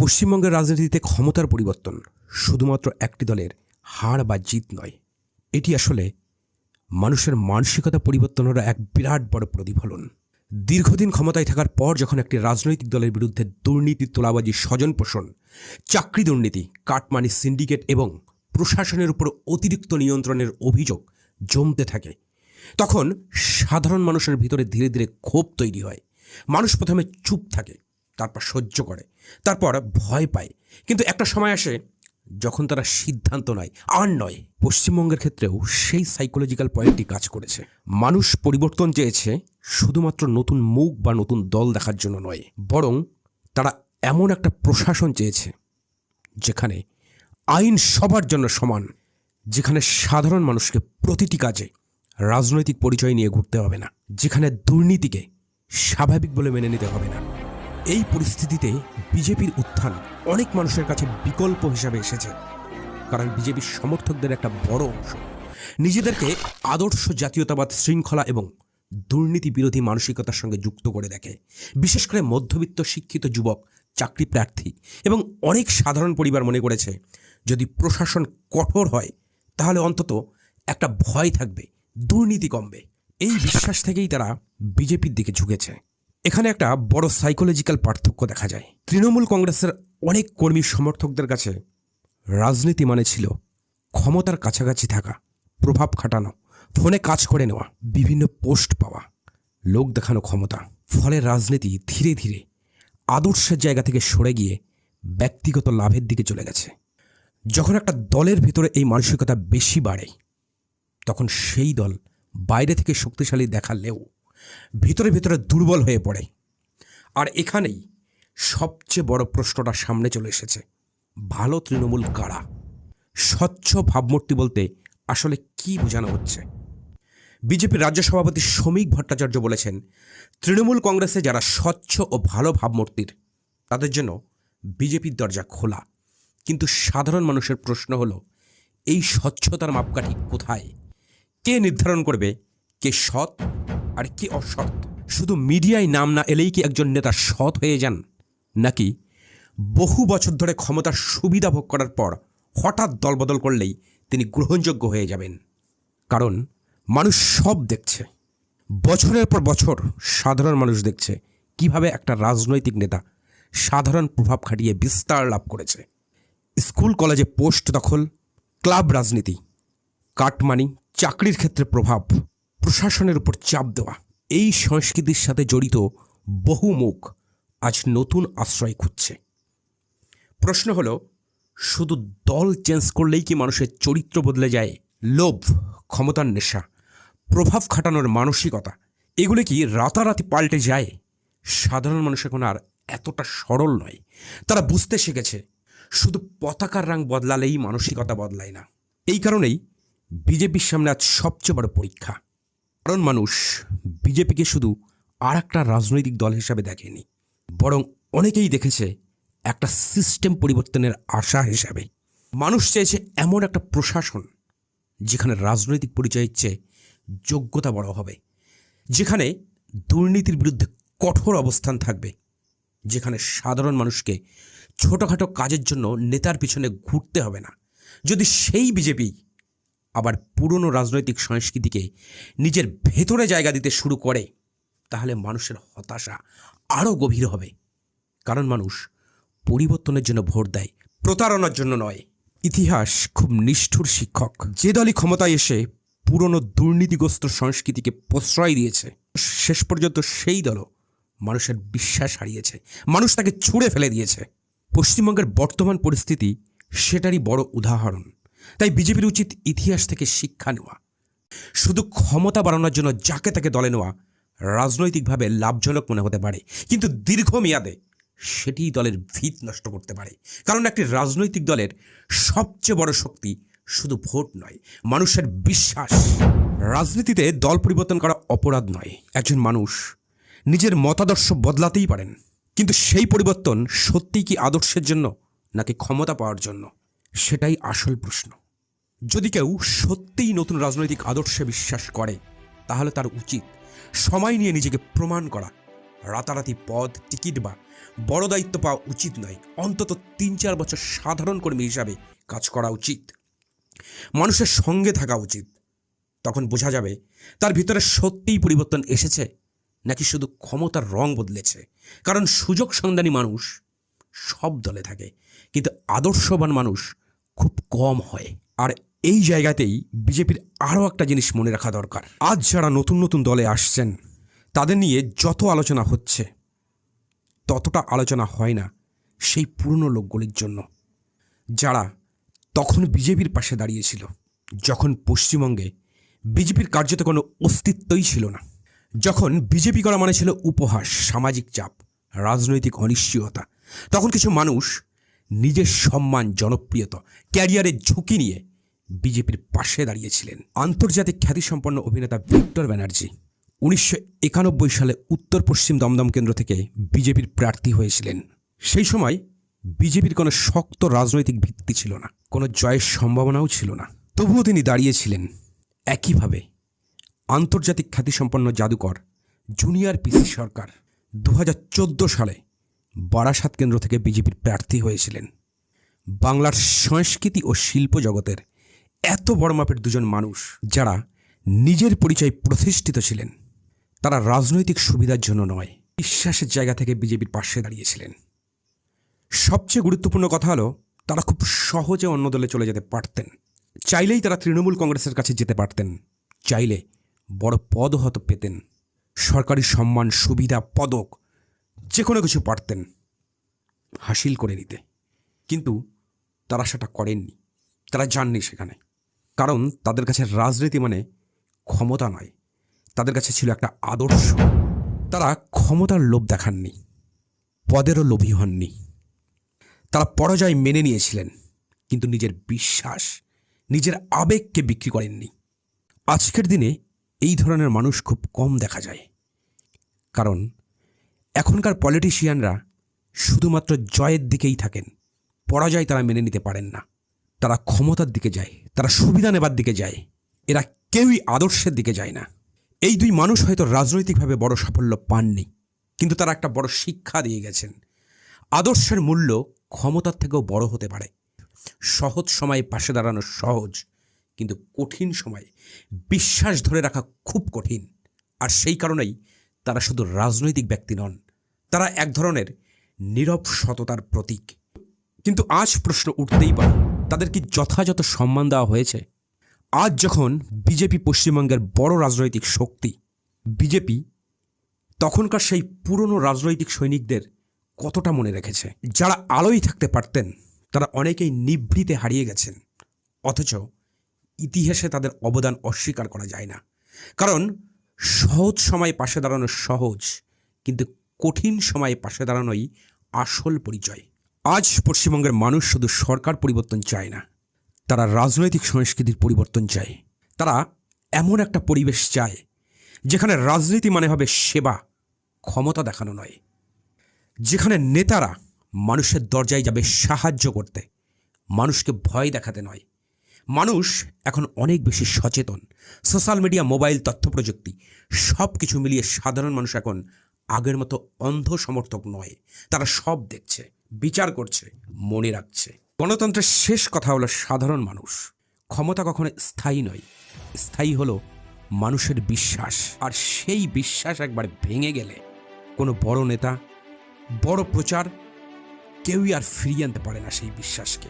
পশ্চিমবঙ্গের রাজনীতিতে ক্ষমতার পরিবর্তন শুধুমাত্র একটি দলের হার বা জিত নয়, এটি আসলে মানুষের মানসিকতা পরিবর্তনের এক বিরাট বড় প্রতিফলন। দীর্ঘদিন ক্ষমতায় থাকার পর যখন একটি রাজনৈতিক দলের বিরুদ্ধে দুর্নীতি, তোলাবাজি, স্বজনপোষণ, চাকরি দুর্নীতি, কাটমানি সিন্ডিকেট এবং প্রশাসনের উপর অতিরিক্ত নিয়ন্ত্রণের অভিযোগ জমতে থাকে, তখন সাধারণ মানুষের ভিতরে ধীরে ধীরে ক্ষোভ তৈরি হয়। মানুষ প্রথমে চুপ থাকে, তারপর সহ্য করে, তারপর ভয় পায়। কিন্তু একটা সময় আসে যখন তারা সিদ্ধান্ত নেয়, আর নয়। পশ্চিমবঙ্গের ক্ষেত্রেও সেই সাইকোলজিক্যাল পয়েন্টটি কাজ করেছে। মানুষ পরিবর্তন চেয়েছে শুধুমাত্র নতুন মুখ বা নতুন দল দেখার জন্য নয়, বরং তারা এমন একটা প্রশাসন চেয়েছে যেখানে আইন সবার জন্য সমান, যেখানে সাধারণ মানুষকে প্রতিটি কাজে রাজনৈতিক পরিচয় নিয়ে ঘুরতে হবে না, যেখানে দুর্নীতিকে স্বাভাবিক বলে মেনে নিতে হবে না। এই পরিস্থিতিতে বিজেপির উত্থান অনেক মানুষের কাছে বিকল্প হিসাবে এসেছে, কারণ বিজেপির সমর্থকদের একটা বড় অংশ নিজেদেরকে আদর্শ জাতীয়তাবাদ, শৃঙ্খলা এবং দুর্নীতি বিরোধী মানসিকতার সঙ্গে যুক্ত করে দেখে। বিশেষ করে মধ্যবিত্ত শিক্ষিত যুবক, চাকরি প্রার্থী এবং অনেক সাধারণ পরিবার মনে করেছে, যদি প্রশাসন কঠোর হয় তাহলে অন্তত একটা ভয় থাকবে, দুর্নীতি কমবে। এই বিশ্বাস থেকেই তারা বিজেপির দিকে ঝুঁকেছে। এখানে একটা বড় সাইকোলজিক্যাল পার্থক্য দেখা যায়। তৃণমূল কংগ্রেসের অনেক কর্মী সমর্থকদের কাছে রাজনীতি মানে ছিল ক্ষমতার কাছাকাছি থাকা, প্রভাব খাটানো, ফোনে কাজ করে নেওয়া, বিভিন্ন পোস্ট পাওয়া, লোক দেখানো ক্ষমতা। ফলে রাজনীতি ধীরে ধীরে আদর্শের জায়গা থেকে সরে গিয়ে ব্যক্তিগত লাভের দিকে চলে গেছে। যখন একটা দলের ভিতরে এই মানসিকতা বেশি বাড়ে, তখন সেই দল বাইরে থেকে শক্তিশালী দেখালেও ভিতরে ভিতরে দুর্বল হয়ে পড়ে। আর এখানেই সবচেয়ে বড় প্রশ্নটা সামনে চলে এসেছে, ভালো তৃণমূল কারা? স্বচ্ছ ভাবমূর্তি বলতে আসলে কি বোঝানো হচ্ছে? বিজেপির রাজ্য সভাপতি শ্রমিক ভট্টাচার্য বলেছেন, তৃণমূল কংগ্রেসে যারা স্বচ্ছ ও ভালো ভাবমূর্তির, তাদের জন্য বিজেপির দরজা খোলা। কিন্তু সাধারণ মানুষের প্রশ্ন হলো, এই স্বচ্ছতার মাপকাঠি কোথায়? কে নির্ধারণ করবে কে সৎ আর কে অসৎ? শুধু মিডিয়ায় নাম না এলেই কি একজন নেতা সৎ হয়ে যান, নাকি বহু বছর ধরে ক্ষমতার সুবিধা ভোগ করার পর হঠাৎ দলবদল করলেই তিনি গ্রহণযোগ্য হয়ে যাবেন? কারণ মানুষ সব দেখছে। বছরের পর বছর সাধারণ মানুষ দেখছে কিভাবে একটা রাজনৈতিক নেতা সাধারণ প্রভাব খাটিয়ে বিস্তার লাভ করেছে। স্কুল কলেজে পোস্ট দখল, ক্লাব রাজনীতি, কাটমানি, চাকরির ক্ষেত্রে প্রভাব, প্রশাসনের উপর চাপ দেওয়া, এই সংস্কৃতির সাথে জড়িত বহু মুখ আজ নতুন আশ্রয় খুঁজছে। প্রশ্ন হলো, শুধু দল চেঞ্জ করলেই কি মানুষের চরিত্র বদলে যায়? লোভ, ক্ষমতার নেশা, প্রভাব খাটানোর মানসিকতা, এগুলো কি রাতারাতি পাল্টে যায়? সাধারণ মানুষ এখন আর এতটা সরল নয়। তারা বুঝতে শিখেছে, শুধু পতাকার রং বদলালেই মানসিকতা বদলায় না। এই কারণেই বিজেপির সামনে আজ সবচেয়ে বড় পরীক্ষা। কারণ মানুষ বিজেপিকে শুধু আর একটা রাজনৈতিক দল হিসাবে দেখেনি, বরং অনেকেই দেখেছে একটা সিস্টেম পরিবর্তনের আশা হিসাবে। মানুষ চেয়েছে এমন একটা প্রশাসন যেখানে রাজনৈতিক পরিচয়ের চেয়ে যোগ্যতা বড় হবে, যেখানে দুর্নীতির বিরুদ্ধে কঠোর অবস্থান থাকবে, যেখানে সাধারণ মানুষকে ছোটোখাটো কাজের জন্য নেতার পিছনে ঘুরতে হবে না। যদি সেই বিজেপি আবার পুরনো রাজনৈতিক সংস্কৃতিকে নিজের ভেতরে জায়গা দিতে শুরু করে, তাহলে মানুষের হতাশা আরও গভীর হবে। কারণ মানুষ পরিবর্তনের জন্য ভোট দেয়, প্রতারণার জন্য নয়। ইতিহাস খুব নিষ্ঠুর শিক্ষক। যে দলই ক্ষমতায় এসে পুরনো দুর্নীতিগ্রস্ত সংস্কৃতিকে প্রশ্রয় দিয়েছে, শেষ পর্যন্ত সেই দলও মানুষের বিশ্বাস হারিয়েছে, মানুষ তাকে ছুঁড়ে ফেলে দিয়েছে। পশ্চিমবঙ্গের বর্তমান পরিস্থিতি সেটারই বড় উদাহরণ। তাই বিজেপির উচিত ইতিহাস থেকে শিক্ষা নেওয়া। শুধু ক্ষমতা বাড়ানোর জন্য যাকে তাকে দলে নেওয়া রাজনৈতিকভাবে লাভজনক মনে হতে পারে, কিন্তু দীর্ঘমেয়াদে সেটি দলের ভিত নষ্ট করতে পারে। কারণ একটি রাজনৈতিক দলের সবচেয়ে বড় শক্তি শুধু ভোট নয়, মানুষের বিশ্বাস। রাজনীতিতে দল পরিবর্তন করা অপরাধ নয়। একজন মানুষ নিজের মতাদর্শ বদলাতেই পারেন, কিন্তু সেই পরিবর্তন সত্যিই কি আদর্শের জন্য নাকি ক্ষমতা পাওয়ার জন্য, সেটাই আসল প্রশ্ন। যদি কেউ সত্যিই নতুন রাজনৈতিক আদর্শে বিশ্বাস করে, তাহলে তার উচিত সময় নিয়ে নিজেকে প্রমাণ করা, রাতারাতি পদ, টিকিট বা বড় দায়িত্ব পাওয়া উচিত নয়। অন্তত ৩-৪ বছর সাধারণ কর্মী হিসাবে কাজ করা উচিত, মানুষের সঙ্গে থাকা উচিত। তখন বোঝা যাবে তার ভিতরে সত্যিই পরিবর্তন এসেছে নাকি শুধু ক্ষমতার রং বদলেছে। কারণ সুযোগ সন্ধানী মানুষ সব দলে থাকে, কিন্তু আদর্শবান মানুষ খুব কম হয়। আর এই জায়গাতেই বিজেপির আরও একটা জিনিস মনে রাখা দরকার। আজ যারা নতুন নতুন দলে আসছেন তাদের নিয়ে যত আলোচনা হচ্ছে, ততটা আলোচনা হয় না সেই পুরনো লোকগুলির জন্য, যারা তখন বিজেপির পাশে দাঁড়িয়েছিল, যখন পশ্চিমবঙ্গে বিজেপির কার্যত কোনো অস্তিত্বই ছিল না, যখন বিজেপি করা মানে ছিল উপহাস, সামাজিক চাপ, রাজনৈতিক অনিশ্চয়তা। তখন কিছু মানুষ নিজের সম্মান, জনপ্রিয়তা, ক্যারিয়ারের ঝুঁকি নিয়ে বিজেপির পাশে দাঁড়িয়েছিলেন। আন্তর্জাতিক খ্যাতিসম্পন্ন অভিনেতা ভিক্টর ব্যানার্জি 1991 সালে উত্তর পশ্চিম দমদম কেন্দ্র থেকে বিজেপির প্রার্থী হয়েছিলেন। সেই সময় বিজেপির কোনো শক্ত রাজনৈতিক ভিত্তি ছিল না, কোনো জয়ের সম্ভাবনাও ছিল না। তবুও তিনি দাঁড়িয়েছিলেন। একইভাবে আন্তর্জাতিক খ্যাতিসম্পন্ন জাদুকর জুনিয়র পিসি সরকার 2014 সালে বারাসাত কেন্দ্র থেকে বিজেপির প্রার্থী হয়েছিলেন। বাংলার সংস্কৃতি ও শিল্প জগতের এত বড় মাপের দুজন মানুষ, যারা নিজের পরিচয় প্রতিষ্ঠিত ছিলেন, তারা রাজনৈতিক সুবিধার জন্য নয়, বিশ্বাসের জায়গা থেকে বিজেপির পাশে দাঁড়িয়েছিলেন। সবচেয়ে গুরুত্বপূর্ণ কথা হলো, তারা খুব সহজে অন্য দলে চলে যেতে পারতেন। চাইলেই তারা তৃণমূল কংগ্রেসের কাছে যেতে পারতেন, চাইলে বড় পদও হয়তো পেতেন, সরকারি সম্মান, সুবিধা, পদক, যে কোনো কিছু পারতেন হাসিল করে নিতে। কিন্তু তারা সেটা করেননি, তারা যাননি সেখানে। কারণ তাদের কাছে রাজনীতি মানে ক্ষমতা নয়, তাদের কাছে ছিল একটা আদর্শ। তারা ক্ষমতার লোভ দেখাননি, পদেরও লোভী হননি। তারা পরাজয় মেনে নিয়েছিলেন, কিন্তু নিজের বিশ্বাস, নিজের আবেগকে বিক্রি করেননি। আজকের দিনে এই ধরনের মানুষ খুব কম দেখা যায়, কারণ এখনকার পলিটিশিয়ানরা শুধুমাত্র জয়ের দিকেই থাকেন, পরাজয় তারা মেনে নিতে পারেন না। তারা ক্ষমতার দিকে যায়, তারা সুবিধা নেবার দিকে যায়, এরা কেউই আদর্শের দিকে যায় না। এই দুই মানুষ হয়তো রাজনৈতিকভাবে বড় সাফল্য পাননি, কিন্তু তারা একটা বড় শিক্ষা দিয়ে গেছেন। আদর্শের মূল্য ক্ষমতার থেকেও বড় হতে পারে। সহজ সময়ে পাশে দাঁড়ানো সহজ, কিন্তু কঠিন সময়ে বিশ্বাস ধরে রাখা খুব কঠিন। আর সেই কারণেই তারা শুধু রাজনৈতিক ব্যক্তি নন, তারা এক ধরনের নীরব সততার প্রতীক। কিন্তু আজ প্রশ্ন উঠতেই পারে, তাদের কি যথাযথ সম্মান দেওয়া হয়েছে? আজ যখন বিজেপি পশ্চিমবঙ্গের বড় রাজনৈতিক শক্তি, বিজেপি তখনকার সেই পুরনো রাজনৈতিক সৈনিকদের কতটা মনে রেখেছে? যারা আলোয় থাকতে পারতেন, তারা অনেকেই নিভৃতে হারিয়ে গেছেন। অথচ ইতিহাসে তাদের অবদান অস্বীকার করা যায় না। কারণ সহজ সময়ে পাশে দাঁড়ানো সহজ, কিন্তু কঠিন সময়ে পাশে দাঁড়ানোই আসল পরিচয়। আজ পশ্চিমবঙ্গের মানুষ শুধু সরকার পরিবর্তন চায় না, তারা রাজনৈতিক সংস্কৃতির পরিবর্তন চায়। তারা এমন একটা পরিবেশ চায় যেখানে রাজনীতি মানে হবে সেবা, ক্ষমতা দেখানো নয়। যেখানে নেতারা মানুষের দরজায় যাবে সাহায্য করতে, মানুষকে ভয় দেখাতে নয়। মানুষ এখন অনেক বেশি সচেতন। সোশ্যাল মিডিয়া, মোবাইল, তথ্য প্রযুক্তি সব কিছু মিলিয়ে সাধারণ মানুষ এখন আগের মতো অন্ধ সমর্থক নয়। তারা সব দেখছে, বিচার করছে, মনে রাখছে। গণতন্ত্রের শেষ কথা হলো সাধারণ মানুষ। ক্ষমতা কখনো স্থায়ী নয়, স্থায়ী হলো মানুষের বিশ্বাস। আর সেই বিশ্বাস একবার ভেঙে গেলে কোনো বড় নেতা, বড় প্রচার কেউই আর ফিরিয়ে আনতে পারে না সেই বিশ্বাসকে।